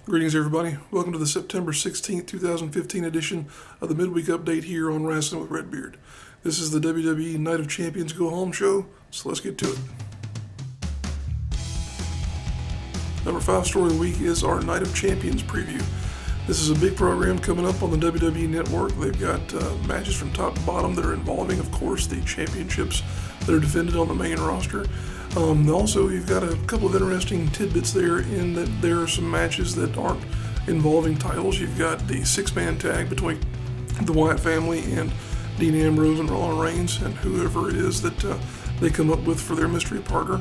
Greetings, everybody. Welcome to the September 16th, 2015 edition of the Midweek Update here on Rasslin with Redbeard. This is the WWE Night of Champions Go Home show, so let's get to it. Number 5 story of the week is our Night of Champions preview. This is a big program coming up on the WWE Network. They've got matches from top to bottom that are involving, of course, the championships that are defended on the main roster. Also, you've got a couple of interesting tidbits there in that there are some matches that aren't involving titles. You've got the 6-man tag between the Wyatt family and Dean Ambrose and Roman Reigns and whoever it is that they come up with for their mystery partner.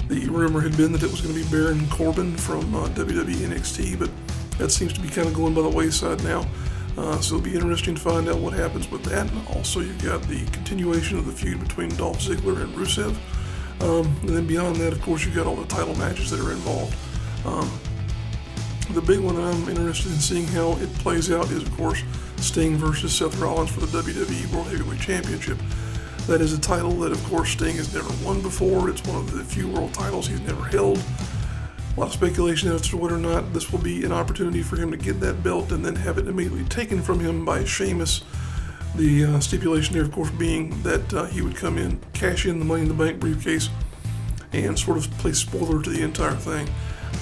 The rumor had been that it was going to be Baron Corbin from WWE NXT, but that seems to be kind of going by the wayside now. So it'll be interesting to find out what happens with that. Also, you've got the continuation of the feud between Dolph Ziggler and Rusev. And then beyond that, of course, you've got all the title matches that are involved. The big one that I'm interested in seeing how it plays out is, of course, Sting versus Seth Rollins for the WWE World Heavyweight Championship. That is a title that, of course, Sting has never won before. It's one of the few world titles he's never held. A lot of speculation as to whether or not this will be an opportunity for him to get that belt and then have it immediately taken from him by Sheamus. The stipulation there, of course, being that he would come in, cash in the Money in the Bank briefcase, and sort of play spoiler to the entire thing.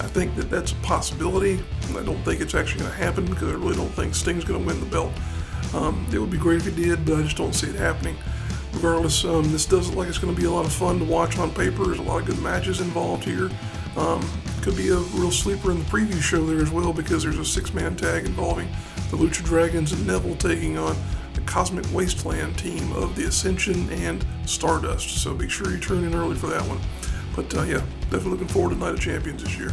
I think that that's a possibility. I don't think it's actually going to happen because I really don't think Sting's going to win the belt. It would be great if he did, but I just don't see it happening. Regardless, this does look like it's going to be a lot of fun to watch on paper. There's a lot of good matches involved here. Could be a real sleeper in the preview show there as well because there's a 6-man tag involving the Lucha Dragons and Neville taking on the Cosmic Wasteland team of the Ascension and Stardust. So be sure you tune in early for that one. But yeah, definitely looking forward to Night of Champions this year.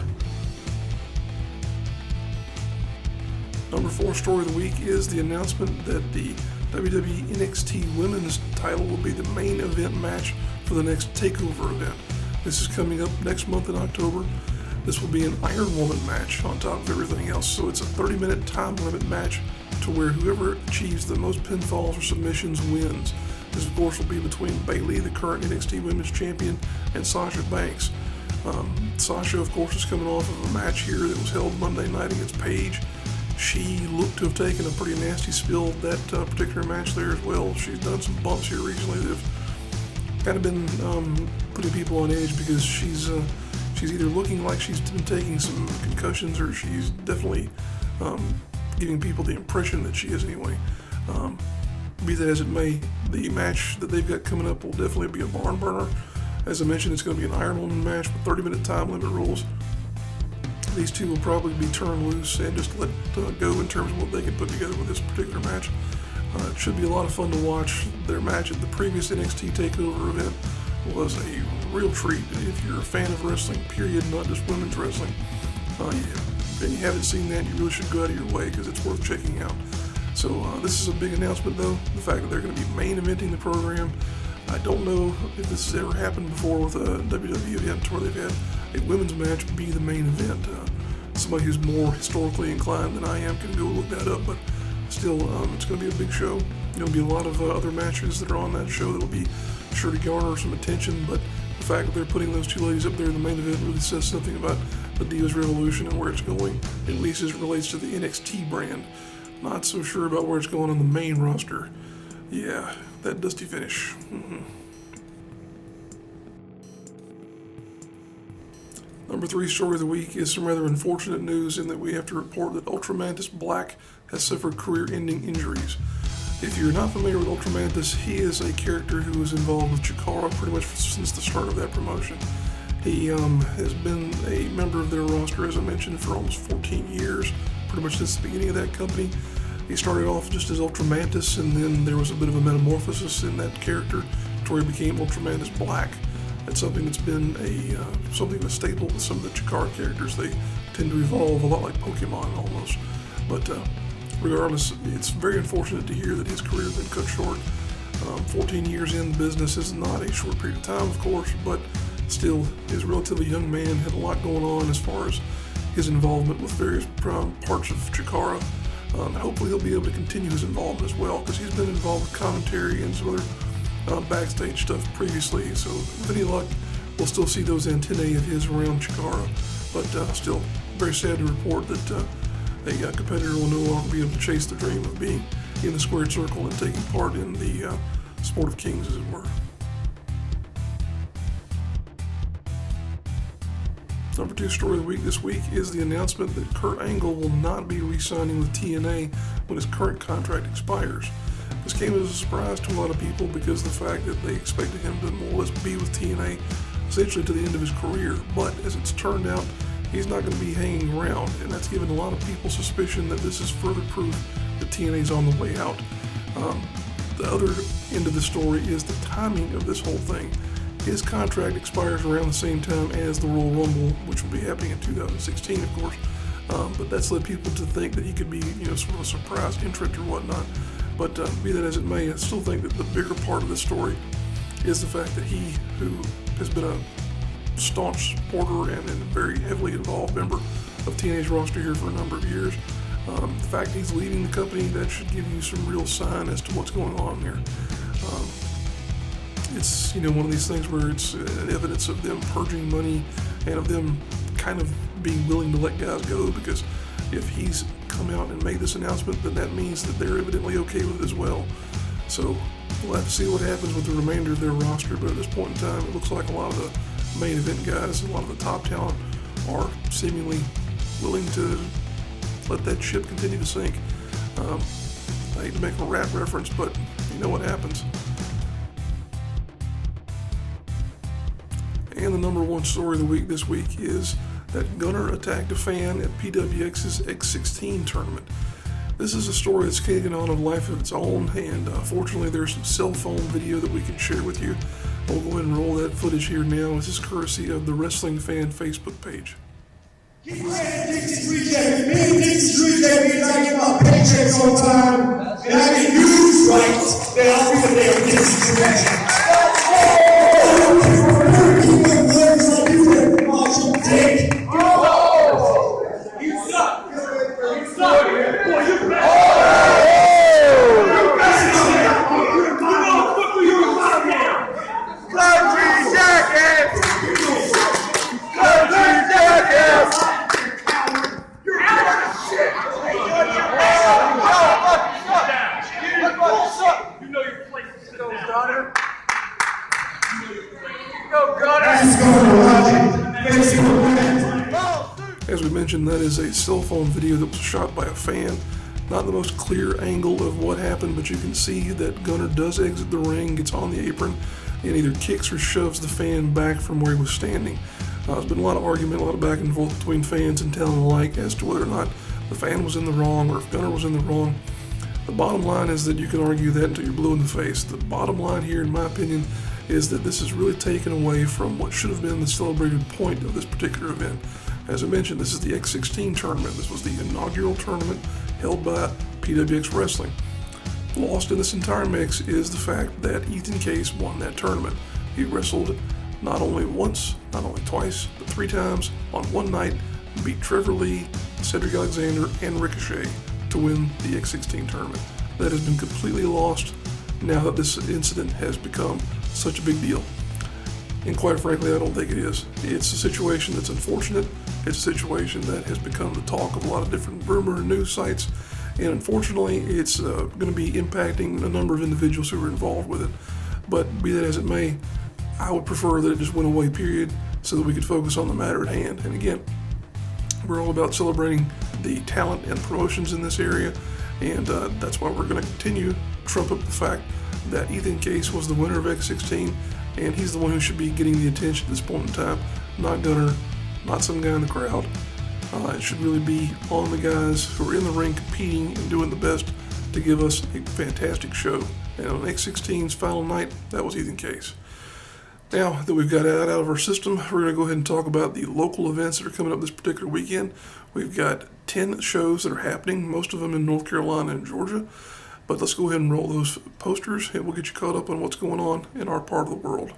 Number 4 story of the week is the announcement that the WWE NXT Women's title will be the main event match for the next TakeOver event. This is coming up next month in October. This will be an Iron Woman match on top of everything else. So it's a 30-minute time limit match to where whoever achieves the most pinfalls or submissions wins. This, of course, will be between Bayley, the current NXT Women's Champion, and Sasha Banks. Sasha, of course, is coming off of a match here that was held Monday night against Paige. She looked to have taken a pretty nasty spill that particular match there as well. She's done some bumps here recently that have kind of been putting people on edge because she's either looking like she's been taking some concussions or she's definitely giving people the impression that she is anyway. Be that as it may, the match that they've got coming up will definitely be a barn burner. As I mentioned, it's going to be an Iron Woman match with 30-minute time limit rules. These two will probably be turned loose and just let go in terms of what they can put together with this particular match. It should be a lot of fun to watch. Their match at the previous NXT TakeOver event was a real treat. If you're a fan of wrestling, period, not just women's wrestling, and you haven't seen that, you really should go out of your way because it's worth checking out. So this is a big announcement, though. The fact that they're going to be main eventing the program. I don't know if this has ever happened before with a WWE event where they've had a women's match be the main event. Somebody who's more historically inclined than I am can go look that up, but still, it's going to be a big show. There'll be a lot of other matches that are on that show that will be sure to garner some attention, but the fact that they're putting those two ladies up there in the main event really says something about the Divas Revolution and where it's going, at least as it relates to the NXT brand. Not so sure about where it's going on the main roster. Yeah, that dusty finish. Number 3 story of the week is some rather unfortunate news in that we have to report that Ultra Mantis Black has suffered career-ending injuries. If you're not familiar with Ultra Mantis, he is a character who was involved with Chikara pretty much since the start of that promotion. He has been a member of their roster, as I mentioned, for almost 14 years, pretty much since the beginning of that company. He started off just as Ultra Mantis, and then there was a bit of a metamorphosis in that character to where he became Ultra Mantis Black. That's something that's been something of a staple with some of the Chikara characters. They tend to evolve a lot like Pokemon almost. But regardless, it's very unfortunate to hear that his career has been cut short. 14 years in the business is not a short period of time, of course, but still, he's a relatively young man, had a lot going on as far as his involvement with various parts of Chikara. Hopefully he'll be able to continue his involvement as well, because he's been involved with commentary and some other backstage stuff previously. So with any luck, we'll still see those antennae of his around Chikara. But still, very sad to report that a competitor will no longer be able to chase the dream of being in the squared circle and taking part in the sport of kings, as it were. Number 2 story of the week this week is the announcement that Kurt Angle will not be re-signing with TNA when his current contract expires. This came as a surprise to a lot of people because of the fact that they expected him to more or less be with TNA essentially to the end of his career. But as it's turned out, he's not going to be hanging around, and that's given a lot of people suspicion that this is further proof that TNA is on the way out. The other end of the story is the timing of this whole thing. His contract expires around the same time as the Royal Rumble, which will be happening in 2016, of course. But that's led people to think that he could be, sort of a surprise entrant or whatnot. But be that as it may, I still think that the bigger part of the story is the fact that he, who has been a staunch supporter and a very heavily involved member of TNA's roster here for a number of years, the fact he's leaving the company, that should give you some real sign as to what's going on there. It's one of these things where it's an evidence of them purging money and of them kind of being willing to let guys go, because if he's come out and made this announcement, then that means that they're evidently okay with it as well. So we'll have to see what happens with the remainder of their roster, but at this point in time, it looks like a lot of the main event guys, a lot of the top talent are seemingly willing to let that ship continue to sink. I hate to make a rap reference, but you know what happens. And the number 1 story of the week this week is that Gunner attacked a fan at PWX's X16 tournament. This is a story that's taken on a life of its own, and fortunately there's some cell phone video that we can share with you. We'll go ahead and roll that footage here now. This is courtesy of the Wrestling Fan Facebook page. Keep playing Dixie's Reject. Me and Dixie's Reject means I get my paychecks on time, and I get used right, then I'll be the damn Dixie's Reject. Dick. Oh! You suck! You suck! Boy, you're bad! Country jackass! Country jackass! You're out of shit! You know your place is go, Gunner. Go, Gunner! Let's go, As we mentioned, that is a cell phone video that was shot by a fan. Not the most clear angle of what happened, but you can see that Gunner does exit the ring, gets on the apron, and either kicks or shoves the fan back from where he was standing. There's been a lot of argument, a lot of back and forth between fans and talent alike as to whether or not the fan was in the wrong or if Gunner was in the wrong. The bottom line is that you can argue that until you're blue in the face. The bottom line here, in my opinion, is that this is really taken away from what should have been the celebrated point of this particular event. As I mentioned, this is the X16 tournament. This was the inaugural tournament held by PWX Wrestling. Lost in this entire mix is the fact that Ethan Case won that tournament. He wrestled not only once, not only twice, but 3 times on one night, beat Trevor Lee, Cedric Alexander, and Ricochet to win the X16 tournament. That has been completely lost now that this incident has become such a big deal. And quite frankly, I don't think it is. It's a situation that's unfortunate. It's a situation that has become the talk of a lot of different rumor and news sites. And unfortunately, it's going to be impacting a number of individuals who are involved with it. But be that as it may, I would prefer that it just went away, period, so that we could focus on the matter at hand. And again, we're all about celebrating the talent and promotions in this area. And that's why we're going to continue to trump up the fact that Ethan Case was the winner of X16, and he's the one who should be getting the attention at this point in time, not Gunner, not some guy in the crowd. It should really be on the guys who are in the ring competing and doing the best to give us a fantastic show. And on X16's final night, that was Ethan Case. Now that we've got that out of our system, we're going to go ahead and talk about the local events that are coming up this particular weekend. We've got 10 shows that are happening, most of them in North Carolina and Georgia. But let's go ahead and roll those posters, and we'll get you caught up on what's going on in our part of the world.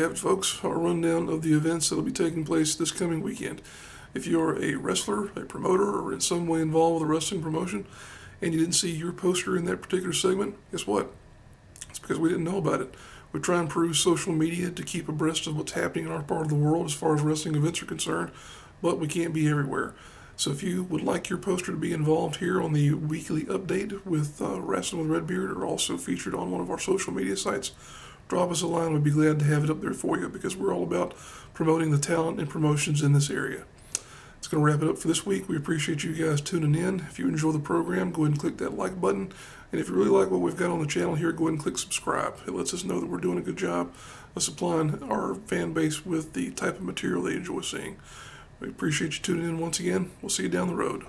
have it, folks, our rundown of the events that will be taking place this coming weekend. If you're a wrestler, a promoter, or in some way involved with a wrestling promotion, and you didn't see your poster in that particular segment, guess what? It's because we didn't know about it. We try and improve social media to keep abreast of what's happening in our part of the world as far as wrestling events are concerned, but we can't be everywhere. So if you would like your poster to be involved here on the weekly update with Rasslin with Redbeard, or also featured on one of our social media sites, drop us a line. We'd be glad to have it up there for you, because we're all about promoting the talent and promotions in this area. It's going to wrap it up for this week. We appreciate you guys tuning in. If you enjoy the program, go ahead and click that like button. And if you really like what we've got on the channel here, go ahead and click subscribe. It lets us know that we're doing a good job of supplying our fan base with the type of material they enjoy seeing. We appreciate you tuning in once again. We'll see you down the road.